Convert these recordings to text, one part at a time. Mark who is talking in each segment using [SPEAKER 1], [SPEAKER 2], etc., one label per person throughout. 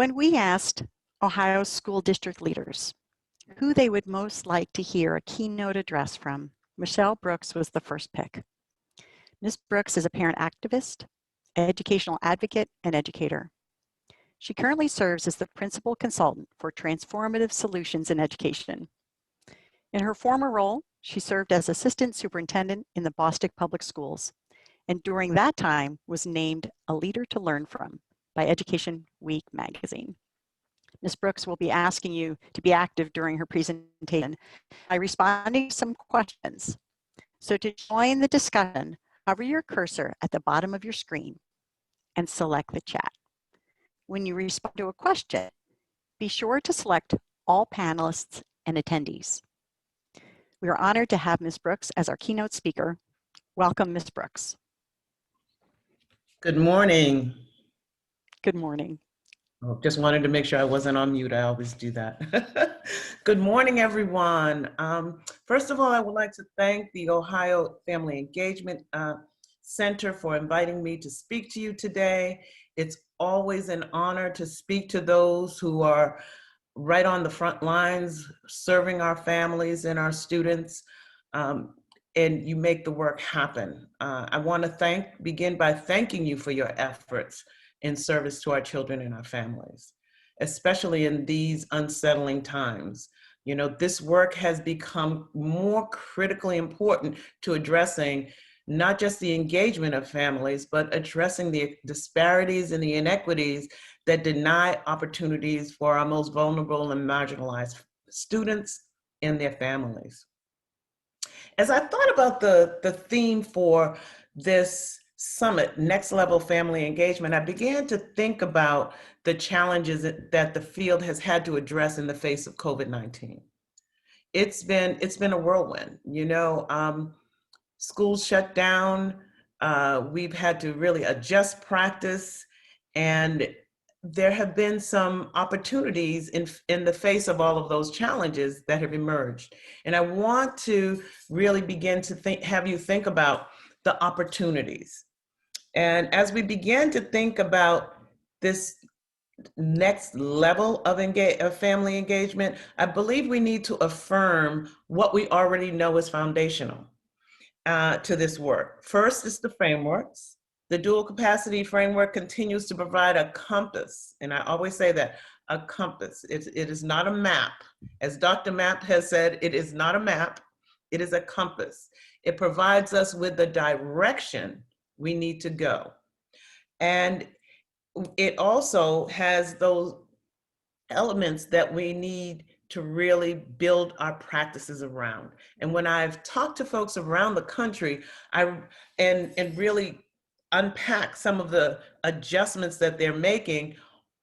[SPEAKER 1] When we asked Ohio school district leaders who they would most like to hear a keynote address from, Michele Brooks was the first pick. Ms. Brooks is a parent activist, educational advocate, and educator. She currently serves as the principal consultant for Transformative Solutions in education. In her former role, she served as Assistant Superintendent in the Boston Public Schools, and during that time was named a leader to learn from by Education Week magazine. Ms. Brooks will be asking you to be active during her presentation by responding to some questions. So to join the discussion, hover your cursor at the bottom of your screen and select the chat. When you respond to a question, be sure to select all panelists and attendees. We are honored to have Ms. Brooks as our keynote speaker. Welcome, Ms. Brooks.
[SPEAKER 2] Good morning.
[SPEAKER 1] Good morning.
[SPEAKER 2] Oh, just wanted to make sure I wasn't on mute. I always do that. Good morning, everyone. First of all, I would like to thank the Ohio Family Engagement Center for inviting me to speak to you today. It's always an honor to speak to those who are right on the front lines, serving our families and our students, and you make the work happen. I want to begin by thanking you for your efforts in service to our children and our families, especially in these unsettling times. You know, this work has become more critically important to addressing not just the engagement of families, but addressing the disparities and the inequities that deny opportunities for our most vulnerable and marginalized students and their families. As I thought about the theme for this summit, Next Level Family Engagement, I began to think about the challenges that the field has had to address in the face of COVID-19. It's been a whirlwind. You know, schools shut down. We've had to really adjust practice, and there have been some opportunities in the face of all of those challenges that have emerged. And I want to really begin to have you think about the opportunities. And as we begin to think about this next level of family engagement, I believe we need to affirm what we already know is foundational to this work. First is the frameworks. The dual capacity framework continues to provide a compass, and I always say that, a compass. It is not a map. As Dr. Mapp has said, it is not a map, it is a compass. It provides us with the direction we need to go. And it also has those elements that we need to really build our practices around. And when I've talked to folks around the country, and really unpack some of the adjustments that they're making,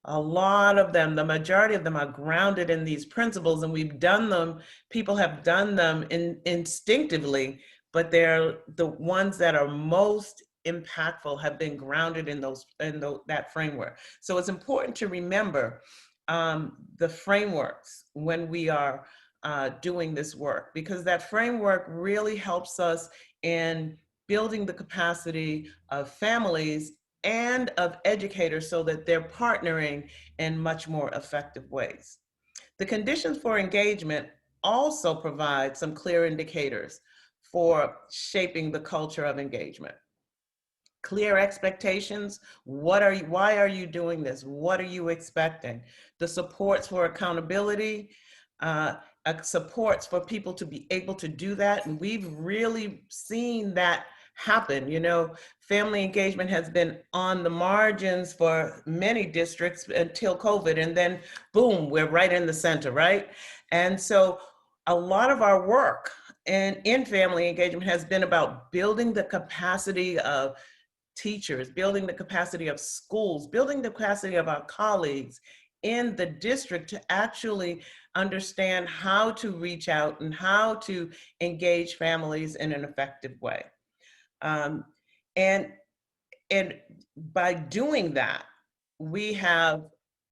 [SPEAKER 2] a lot of them, the majority of them, are grounded in these principles, and we've done them, people have done them instinctively, but they're the ones that are most impactful have been grounded in that framework. So it's important to remember the frameworks when we are doing this work, because that framework really helps us in building the capacity of families and of educators so that they're partnering in much more effective ways. The conditions for engagement also provide some clear indicators for shaping the culture of engagement. Clear expectations. Why are you doing this? What are you expecting? The supports for accountability, supports for people to be able to do that. And we've really seen that happen. You know, family engagement has been on the margins for many districts until COVID, and then boom, we're right in the center, right? And so a lot of our work in family engagement has been about building the capacity of teachers, building the capacity of schools, building the capacity of our colleagues in the district to actually understand how to reach out and how to engage families in an effective way. And by doing that, we have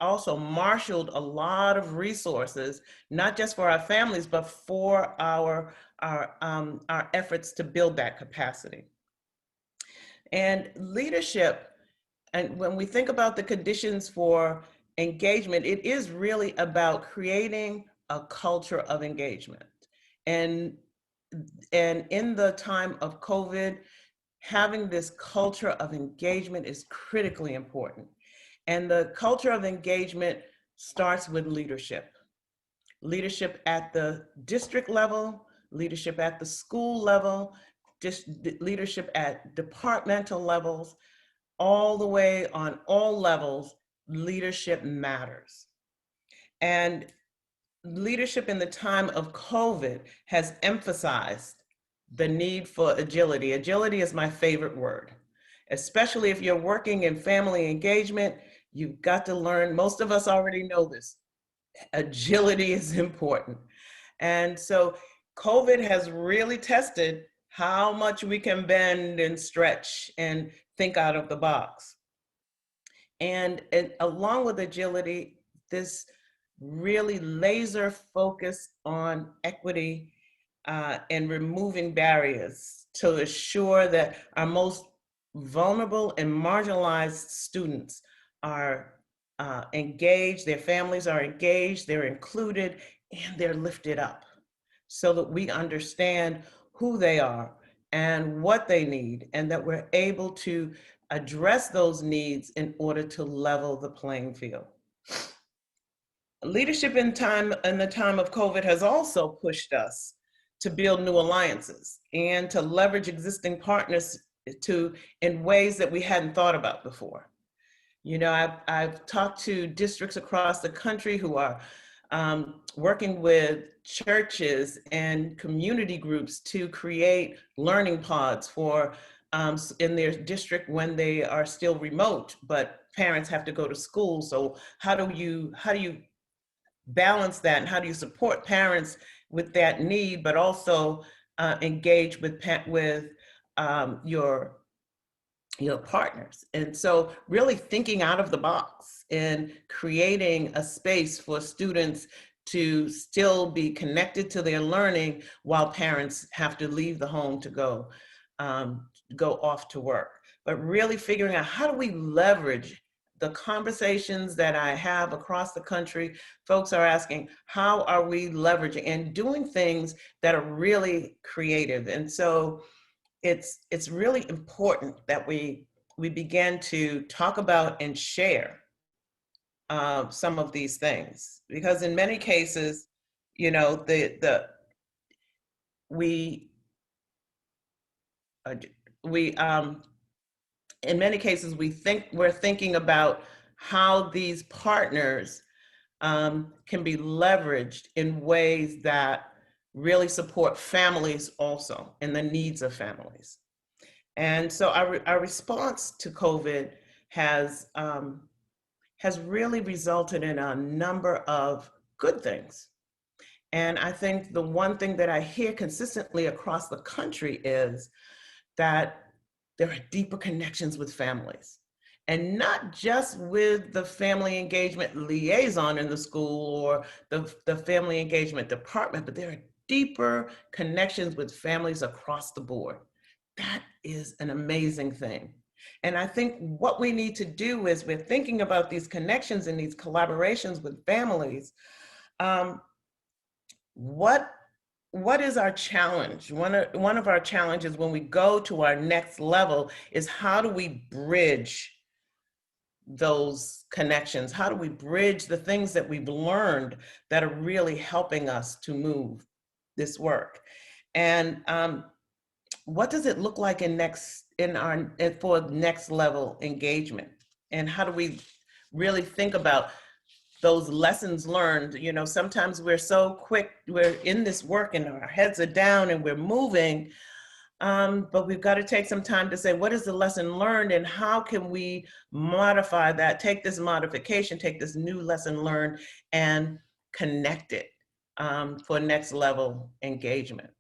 [SPEAKER 2] also marshaled a lot of resources, not just for our families, but for our efforts to build that capacity. And leadership, and when we think about the conditions for engagement, it is really about creating a culture of engagement. And in the time of COVID, having this culture of engagement is critically important. And the culture of engagement starts with leadership. Leadership at the district level, leadership at the school level, just leadership at departmental levels, all the way on all levels, leadership matters. And leadership in the time of COVID has emphasized the need for agility. Agility is my favorite word, especially if you're working in family engagement. You've got to learn, most of us already know this, agility is important. And so COVID has really tested how much we can bend and stretch and think out of the box. And along with agility, this really laser focus on equity and removing barriers to assure that our most vulnerable and marginalized students are engaged, their families are engaged, they're included, and they're lifted up so that we understand who they are and what they need, and that we're able to address those needs in order to level the playing field. Leadership in the time of COVID has also pushed us to build new alliances and to leverage existing partners in ways that we hadn't thought about before. You know, I've talked to districts across the country who are working with churches and community groups to create learning pods for in their district when they are still remote, but parents have to go to school. So how do you balance that, and how do you support parents with that need, but also engage with your partners? And so really thinking out of the box and creating a space for students to still be connected to their learning while parents have to leave the home to go off to work. But really figuring out, how do we leverage the conversations that I have across the country? Folks are asking, how are we leveraging and doing things that are really creative? And so it's really important that we begin to talk about and share some of these things, because in many cases, you know, in many cases we're thinking about how these partners can be leveraged in ways that really support families also and the needs of families. And so our response to COVID has really resulted in a number of good things. And I think the one thing that I hear consistently across the country is that there are deeper connections with families. And not just with the family engagement liaison in the school or the family engagement department, but there are deeper connections with families across the board. That is an amazing thing. And I think what we need to do is, we're thinking about these connections and these collaborations with families. What is our challenge? One of our challenges when we go to our next level is, how do we bridge those connections? How do we bridge the things that we've learned that are really helping us to move this work? And what does it look like for next level engagement? And how do we really think about those lessons learned? You know, sometimes we're so quick, we're in this work and our heads are down and we're moving, but we've got to take some time to say, what is the lesson learned and how can we modify that, take this modification, take this new lesson learned and connect it for next level engagement.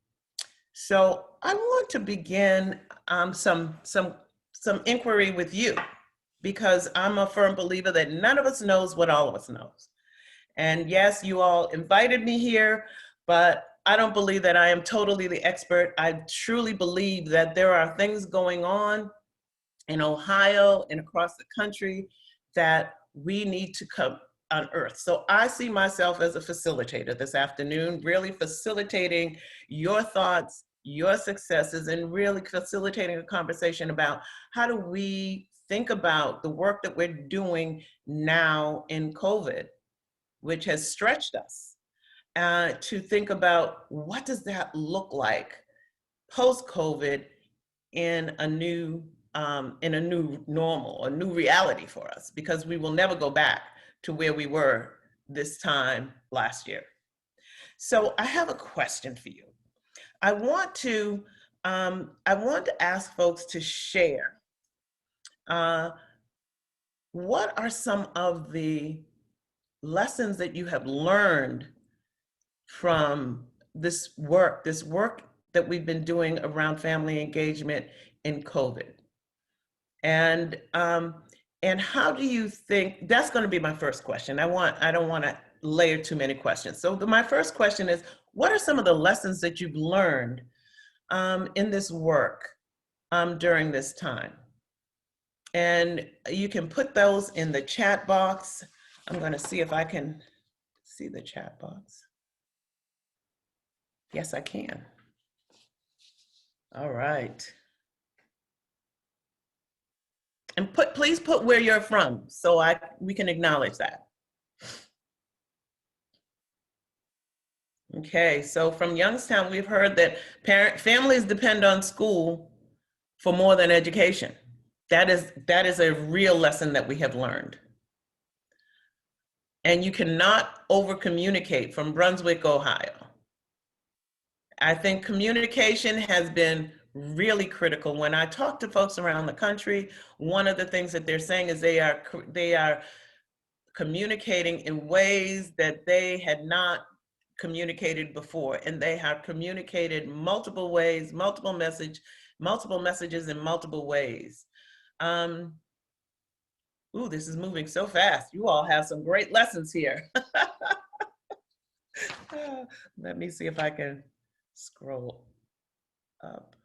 [SPEAKER 2] So I want to begin some inquiry with you, because I'm a firm believer that none of us knows what all of us knows. And yes, you all invited me here, but I don't believe that I am totally the expert. I truly believe that there are things going on in Ohio and across the country that we need to on earth. So I see myself as a facilitator this afternoon, really facilitating your thoughts, your successes, and really facilitating a conversation about how do we think about the work that we're doing now in COVID, which has stretched us, to think about what does that look like post-COVID in a new normal, a new reality for us, because we will never go back to where we were this time last year. So I have a question for you. I want to ask folks to share what are some of the lessons that you have learned from this work that we've been doing around family engagement in COVID. And how do you think, that's going to be my first question. I don't want to layer too many questions. So my first question is, what are some of the lessons that you've learned in this work during this time? And you can put those in the chat box. I'm going to see if I can see the chat box. Yes, I can. All right. And please put where you're from so we can acknowledge that. Okay, so from Youngstown, we've heard that families depend on school for more than education. That is a real lesson that we have learned. And you cannot over-communicate from Brunswick, Ohio. I think communication has been really critical. When I talk to folks around the country, one of the things that they're saying is they are communicating in ways that they had not communicated before, and they have communicated multiple ways, multiple messages in multiple ways. Ooh, this is moving so fast. You all have some great lessons here. Let me see if I can scroll up.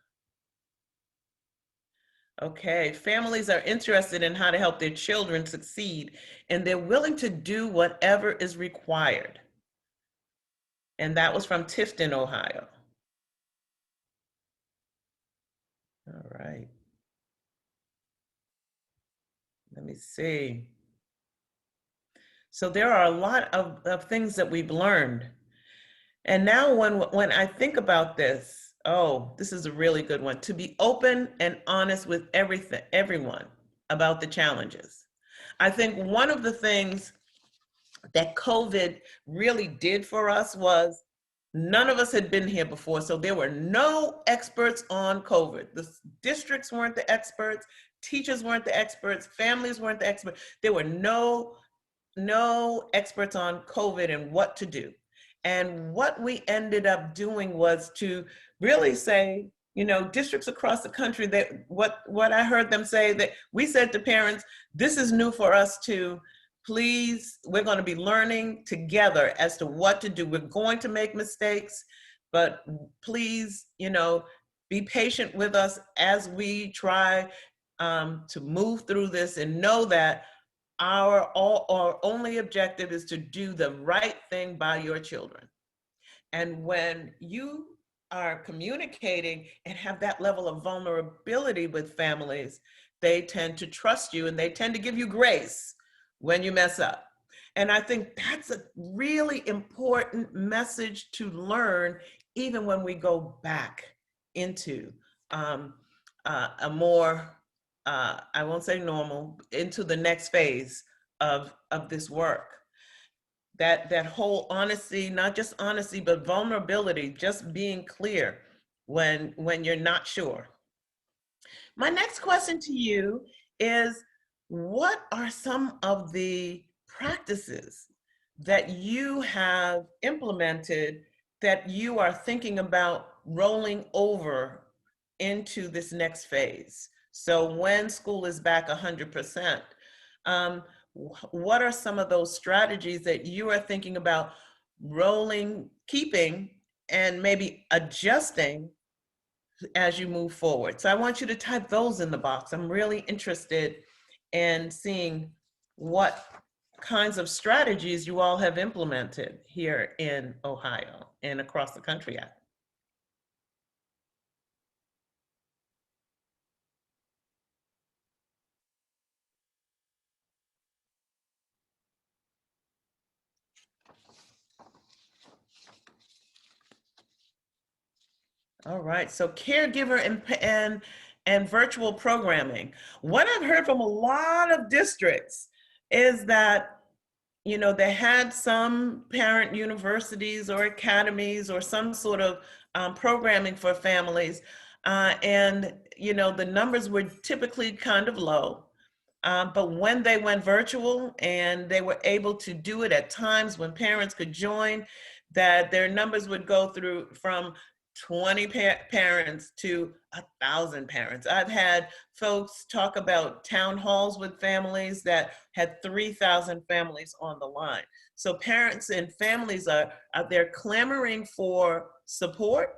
[SPEAKER 2] Okay, families are interested in how to help their children succeed, and they're willing to do whatever is required. And that was from Tifton, Ohio. All right. Let me see. So there are a lot of things that we've learned. And now when I think about this, oh, this is a really good one. To be open and honest with everyone about the challenges. I think one of the things that COVID really did for us was none of us had been here before, so there were no experts on COVID. The districts weren't the experts, teachers weren't the experts, families weren't the experts. There were no experts on COVID and what to do. And what we ended up doing was to really say, you know, districts across the country, that what I heard them say, that we said to parents, this is new for us too. Please, we're going to be learning together as to what to do. We're going to make mistakes, but please, you know, be patient with us as we try to move through this, and know that our only objective is to do the right thing by your children. And when you are communicating and have that level of vulnerability with families, they tend to trust you and they tend to give you grace when you mess up. And I think that's a really important message to learn, even when we go back into a more, I won't say normal, into the next phase of this work. That whole honesty, not just honesty, but vulnerability, just being clear when you're not sure. My next question to you is, what are some of the practices that you have implemented that you are thinking about rolling over into this next phase? So when school is back 100%, what are some of those strategies that you are thinking about keeping, and maybe adjusting as you move forward? So I want you to type those in the box. I'm really interested in seeing what kinds of strategies you all have implemented here in Ohio and across the country at. All right, so caregiver and virtual programming. What I've heard from a lot of districts is that, you know, they had some parent universities or academies or some sort of programming for families, and you know, the numbers were typically kind of low. But when they went virtual and they were able to do it at times when parents could join, that their numbers would go through from 20 parents to 1,000 parents. I've had folks talk about town halls with families that had 3,000 families on the line. So parents and families are they're clamoring for support,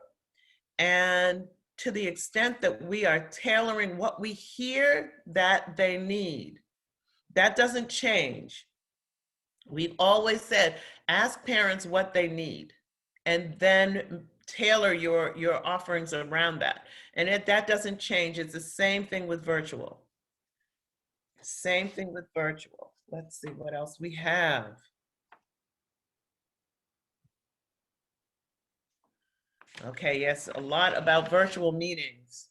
[SPEAKER 2] and to the extent that we are tailoring what we hear that they need, that doesn't change. We've always said, ask parents what they need and then tailor your offerings around that. And that doesn't change. It's the same thing with virtual. Same thing with virtual. Let's see what else we have. Okay, yes, a lot about virtual meetings.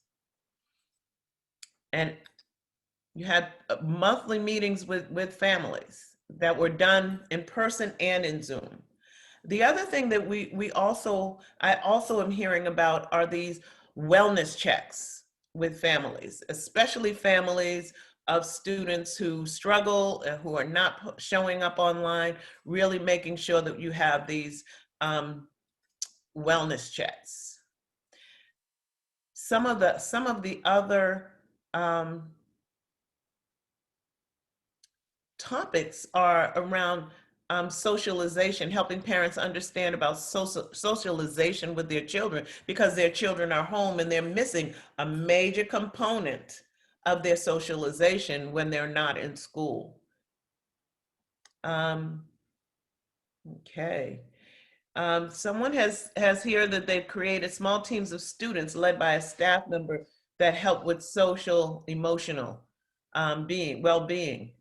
[SPEAKER 2] And you had monthly meetings with families that were done in person and in Zoom. The other thing that I also am hearing about are these wellness checks with families, especially families of students who struggle and who are not showing up online, really making sure that you have these wellness checks. Some of the other topics are around socialization, helping parents understand about socialization with their children, because their children are home and they're missing a major component of their socialization when they're not in school. Okay. Someone has here that they've created small teams of students led by a staff member that help with social, emotional well-being.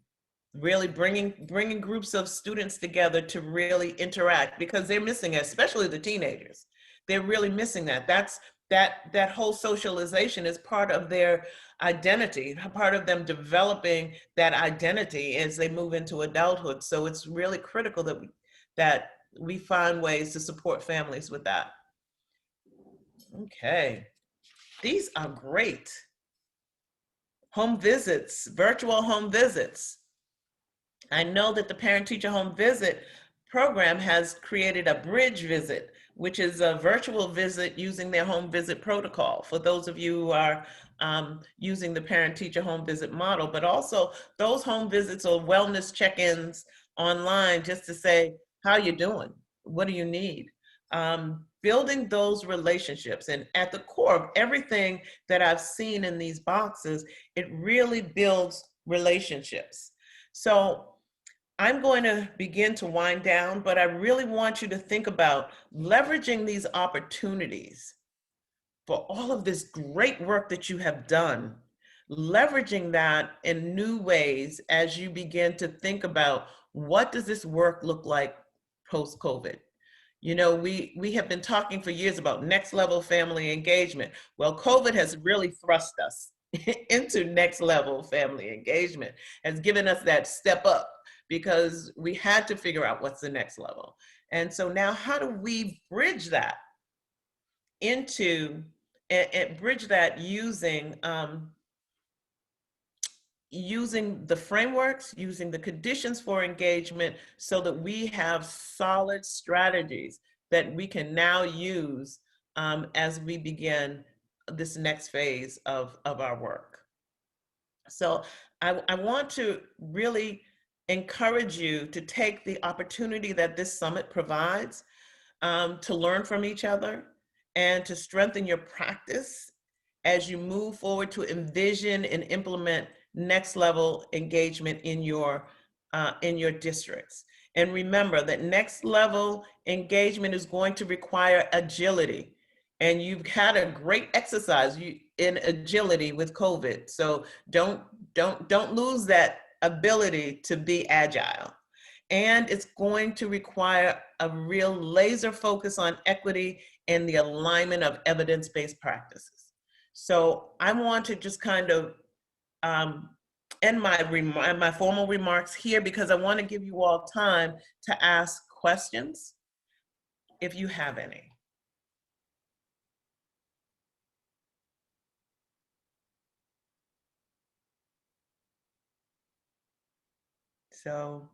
[SPEAKER 2] Really bringing groups of students together to really interact, because they're missing it, especially the teenagers. They're really missing that. That whole socialization is part of their identity, part of them developing that identity as they move into adulthood. So it's really critical that we find ways to support families with that. Okay, these are great. Home visits, virtual home visits. I know that the parent-teacher home visit program has created a bridge visit, which is a virtual visit using their home visit protocol for those of you who are using the parent-teacher home visit model. But also those home visits or wellness check-ins online just to say, how you doing? What do you need? Building those relationships. And at the core of everything that I've seen in these boxes, it really builds relationships. So I'm going to begin to wind down, but I really want you to think about leveraging these opportunities for all of this great work that you have done, leveraging that in new ways as you begin to think about, what does this work look like post-COVID? You know, we have been talking for years about next level family engagement. Well, COVID has really thrust us into next level family engagement, has given us that step up, because we had to figure out what's the next level. And so now, how do we bridge that into, and bridge that using using the frameworks, using the conditions for engagement, so that we have solid strategies that we can now use as we begin this next phase of our work. So I want to really encourage you to take the opportunity that this summit provides to learn from each other and to strengthen your practice as you move forward to envision and implement next level engagement in your in your districts. And remember that next level engagement is going to require agility. And you've had a great exercise in agility with COVID. So don't lose that ability to be agile. And it's going to require a real laser focus on equity and the alignment of evidence-based practices. So I want to just kind of end my formal remarks here because I want to give you all time to ask questions if you have any. So,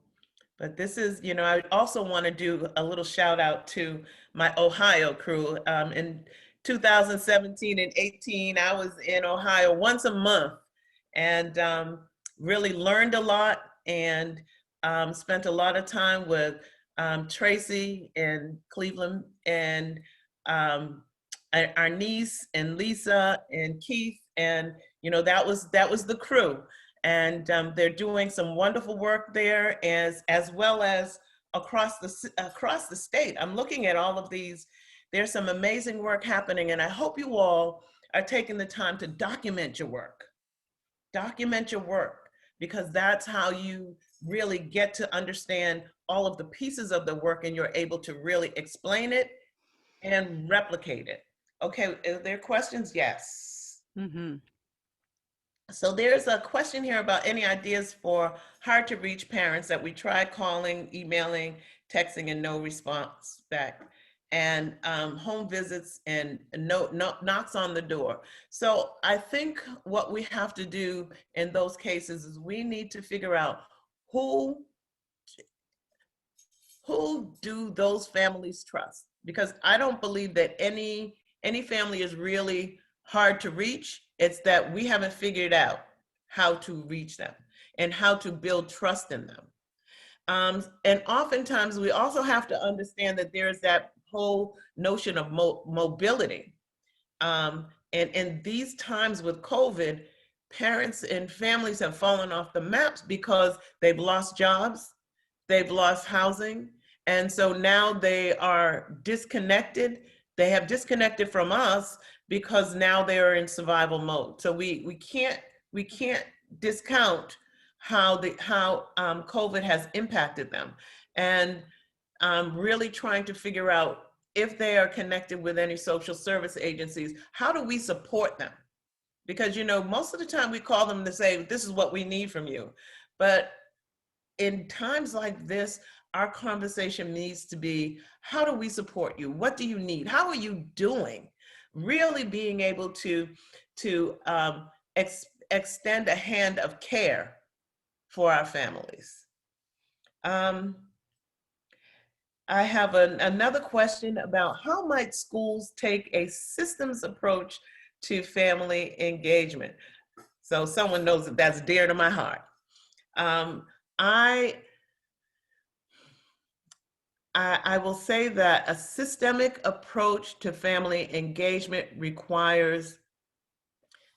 [SPEAKER 2] but this is, you know, I also want to do a little shout out to my Ohio crew. In 2017 and 18, I was in Ohio once a month and really learned a lot and spent a lot of time with Tracy and Cleveland and our niece and Lisa and Keith. And, you know, that was the crew. And they're doing some wonderful work there as well as across the state. I'm looking at all of these. There's some amazing work happening, and I hope you all are taking the time to document your work. Document your work, because that's how you really get to understand all of the pieces of the work and you're able to really explain it and replicate it. Okay, are there questions? Yes.
[SPEAKER 1] Mm-hmm.
[SPEAKER 2] So there's a question here about any ideas for hard to reach parents that we tried calling, emailing, texting, and no response back, and home visits and no knocks on the door. So I think what we have to do in those cases is we need to figure out who do those families trust? Because I don't believe that any family is really hard to reach. It's that we haven't figured out how to reach them and how to build trust in them. And oftentimes we also have to understand that there's that whole notion of mobility. And in these times with COVID, parents and families have fallen off the maps because they've lost jobs, they've lost housing, and so now they are disconnected. They have disconnected from us because now they're in survival mode. So we can't discount how COVID has impacted them, and really trying to figure out if they are connected with any social service agencies, how do we support them? Because, you know, most of the time we call them to say, this is what we need from you. But in times like this, our conversation needs to be, how do we support you? What do you need? How are you doing? Really being able to extend a hand of care for our families. I have another question about how might schools take a systems approach to family engagement? So someone knows that that's dear to my heart. I will say that a systemic approach to family engagement requires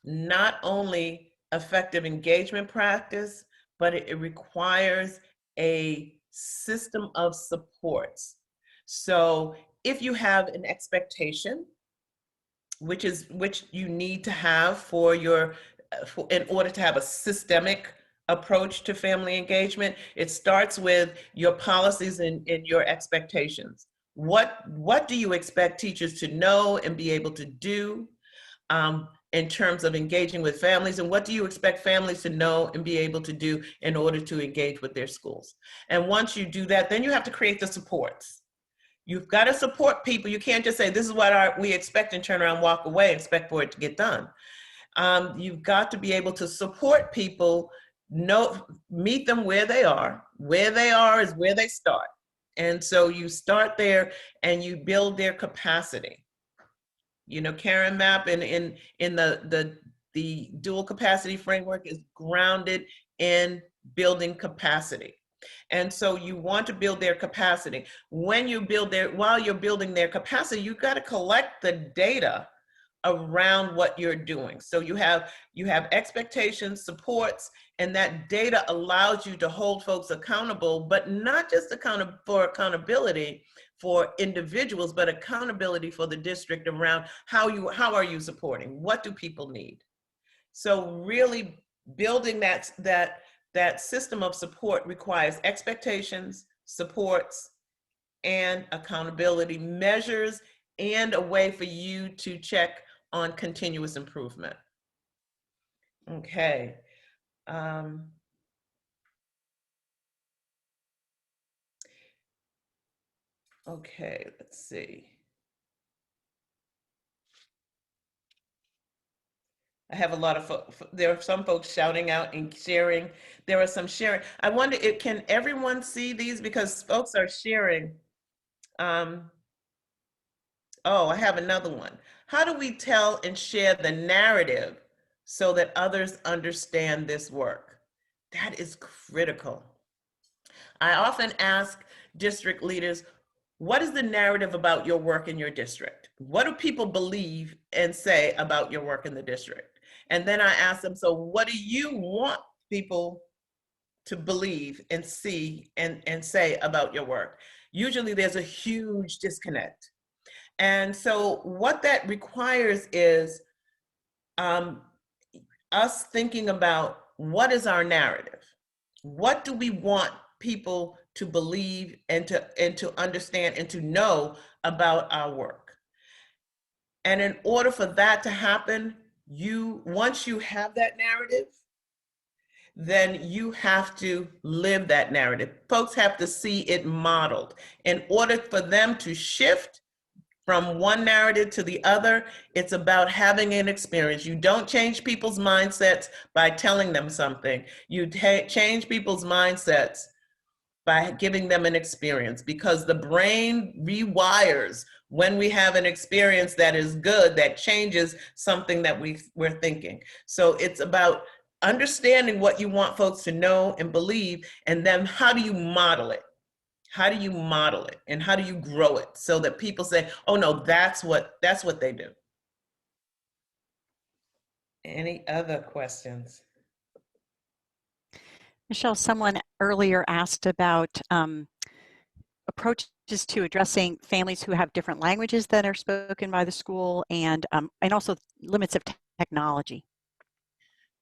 [SPEAKER 2] not only effective engagement practice, but it requires a system of supports. So if you have an expectation, which you need to have in order to have a systemic approach to family engagement, it starts with your policies and your expectations. What do you expect teachers to know and be able to do in terms of engaging with families, and what do you expect families to know and be able to do in order to engage with their schools? And once you do that, then you have to create the supports. You've got to support people. You can't just say, this is what we expect, and turn around, walk away, and expect for it to get done. You've got to be able to support people, meet them where they are. Where they are is where they start. And so you start there and you build their capacity. You know, Karen Mapp in the dual capacity framework is grounded in building capacity. And so you want to build their capacity. While you're building their capacity, you've got to collect the data around what you're doing. So you have expectations, supports, and that data allows you to hold folks accountable, but not just accountability for individuals, but accountability for the district around how are you supporting? What do people need? So really building that system of support requires expectations, supports, and accountability measures, and a way for you to check on continuous improvement. Okay. Okay, let's see. I have a lot of there are some folks shouting out and sharing. There are some sharing. I wonder if can everyone see these, because folks are sharing. Oh, I have another one. How do we tell and share the narrative so that others understand this work? That is critical. I often ask district leaders, what is the narrative about your work in your district? What do people believe and say about your work in the district? And then I ask them, so what do you want people to believe and see and say about your work? Usually there's a huge disconnect. And so what that requires is us thinking about what is our narrative? What do we want people to believe and to understand and to know about our work? And in order for that to happen, once you have that narrative, then you have to live that narrative. Folks have to see it modeled. In order for them to shift from one narrative to the other, it's about having an experience. You don't change people's mindsets by telling them something. You change people's mindsets by giving them an experience, because the brain rewires when we have an experience that is good, that changes something that we're thinking. So it's about understanding what you want folks to know and believe, and then how do you model it? How do you model it, and how do you grow it so that people say, oh no, that's what they do? Any other questions?
[SPEAKER 1] Michelle, someone earlier asked about approaches to addressing families who have different languages that are spoken by the school, and also limits of technology.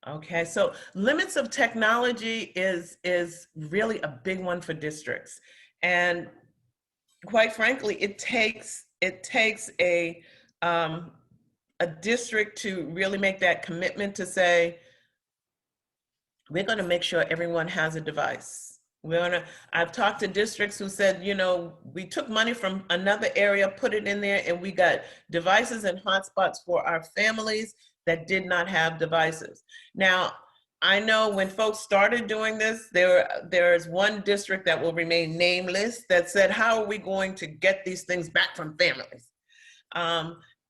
[SPEAKER 2] Okay, so limits of technology is really a big one for districts, and quite frankly, it takes a district to really make that commitment to say, we're going to make sure everyone has a device. I've talked to districts who said, we took money from another area, put it in there, and we got devices and hotspots for our families that did not have devices. Now, I know when folks started doing this, there's one district that will remain nameless that said, how are we going to get these things back from families?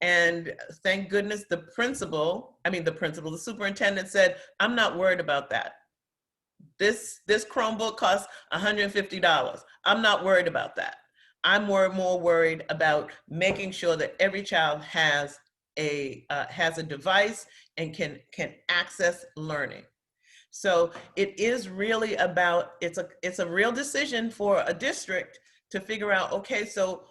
[SPEAKER 2] And thank goodness the superintendent said, I'm not worried about that. This Chromebook costs $150. I'm not worried about that. I'm more worried about making sure that every child has a device and can access learning. So it is really about, it's a real decision for a district to figure out, okay, so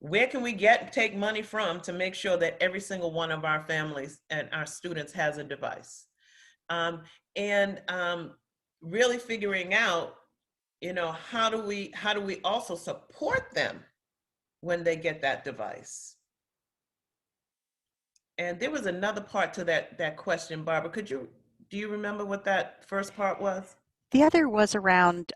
[SPEAKER 2] where can we take money from to make sure that every single one of our families and our students has a device? Really figuring out, how do we also support them when they get that device? And there was another part to that question, Barbara. Do you remember what that first part was?
[SPEAKER 1] The other was around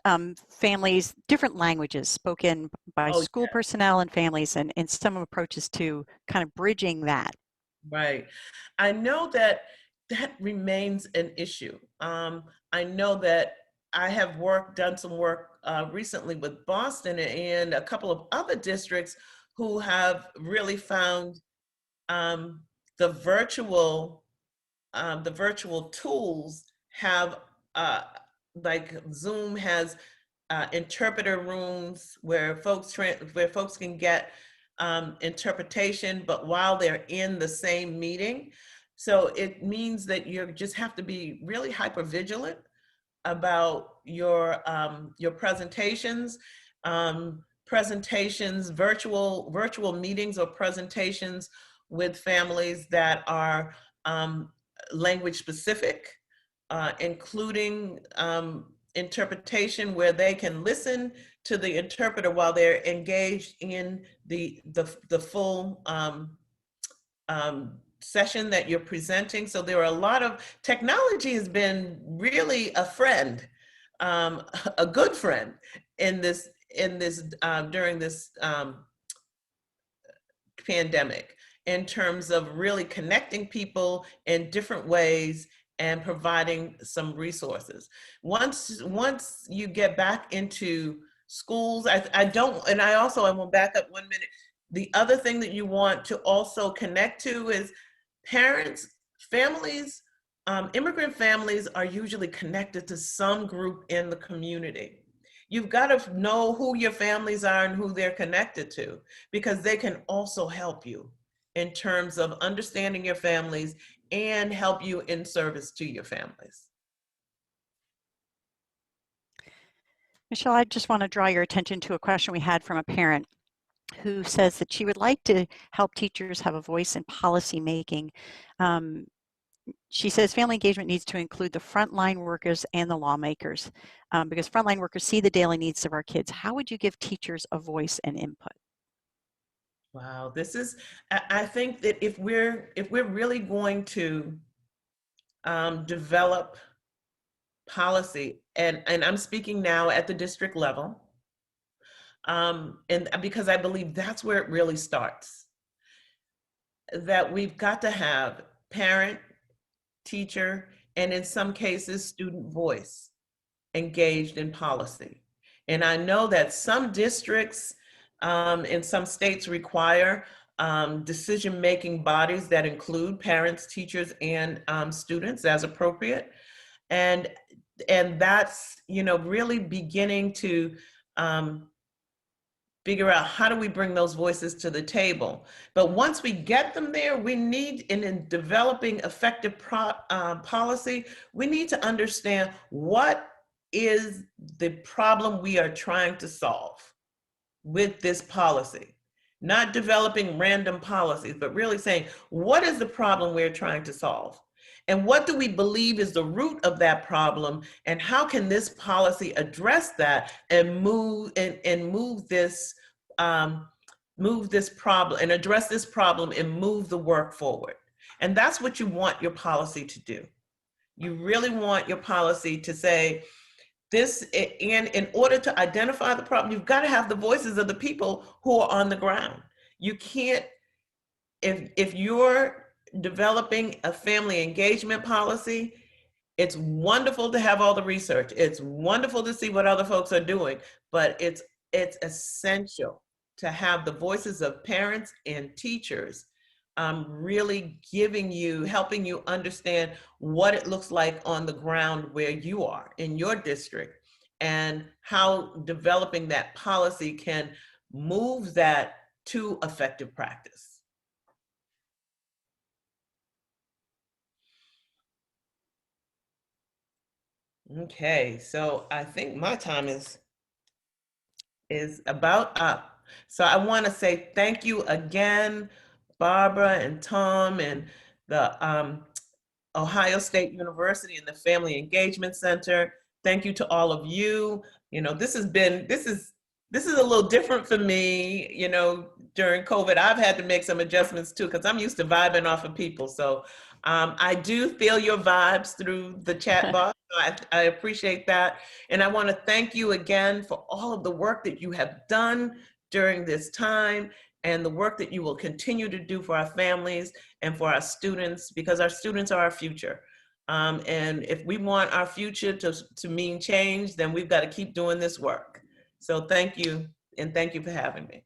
[SPEAKER 1] families, different languages spoken by school personnel and families, and some approaches to kind of bridging that.
[SPEAKER 2] Right. I know that remains an issue. I know that I have done some work recently with Boston and a couple of other districts who have really found the virtual tools have, like Zoom has interpreter rooms where folks can get interpretation, but while they're in the same meeting. So it means that you just have to be really hyper vigilant about your presentations, virtual meetings or presentations with families that are language specific, including interpretation where they can listen to the interpreter while they're engaged in the full session that you're presenting. So there are a lot of, technology has been really a friend, a good friend in this during this pandemic, in terms of really connecting people in different ways and providing some resources. Once you get back into schools, I want to back up 1 minute. The other thing that you want to also connect to is parents, families. Immigrant families are usually connected to some group in the community. You've got to know who your families are and who they're connected to, because they can also help you in terms of understanding your families and help you in service to your families.
[SPEAKER 1] Michelle, I just want to draw your attention to a question we had from a parent who says that she would like to help teachers have a voice in policy making. She says family engagement needs to include the frontline workers and the lawmakers, because frontline workers see the daily needs of our kids. How would you give teachers a voice and input?
[SPEAKER 2] Wow, I think that if we're really going to develop policy, and I'm speaking now at the district level, and because I believe that's where it really starts, that we've got to have parent, teacher, and in some cases, student voice engaged in policy. And I know that some districts in some states require decision-making bodies that include parents, teachers, and students as appropriate. And that's, really beginning to figure out how do we bring those voices to the table. But once we get them there, we need, in developing effective policy, we need to understand what is the problem we are trying to solve with this policy. Not developing random policies, but really saying, what is the problem we're trying to solve? And what do we believe is the root of that problem? And how can this policy address that and move this problem and address this problem and move the work forward? And that's what you want your policy to do. You really want your policy to say this, and in order to identify the problem, you've got to have the voices of the people who are on the ground. You can't, if you're developing a family engagement policy, it's wonderful to have all the research. It's wonderful to see what other folks are doing, but it's essential to have the voices of parents and teachers really helping you understand what it looks like on the ground where you are in your district, and how developing that policy can move that to effective practice. Okay, so I think my time is about up. So I want to say thank you again, Barbara and Tom and the Ohio State University and the Family Engagement Center. Thank you to all of you. This is a little different for me. During COVID, I've had to make some adjustments too, because I'm used to vibing off of people. So I do feel your vibes through the chat box. I appreciate that. And I want to thank you again for all of the work that you have done during this time, and the work that you will continue to do for our families and for our students, because our students are our future. And if we want our future to mean change, then we've got to keep doing this work. So thank you, and thank you for having me.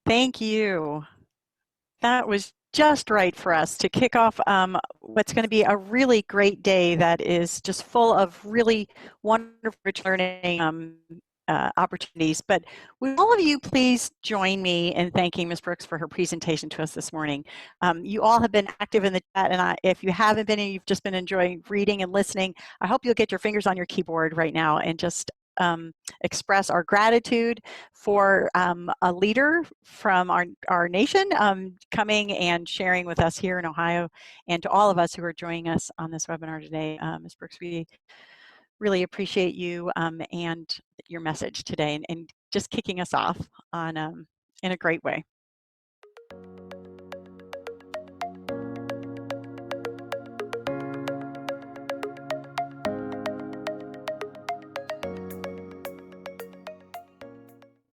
[SPEAKER 1] Thank you. That was just right for us to kick off what's going to be a really great day that is just full of really wonderful learning. opportunities. But would all of you please join me in thanking Ms. Brooks for her presentation to us this morning. You all have been active in the chat, and if you haven't been and you've just been enjoying reading and listening, I hope you'll get your fingers on your keyboard right now and just express our gratitude for a leader from our nation coming and sharing with us here in Ohio, and to all of us who are joining us on this webinar today. Ms. Brooks, we really appreciate you and your message today, and just kicking us off on in a great way.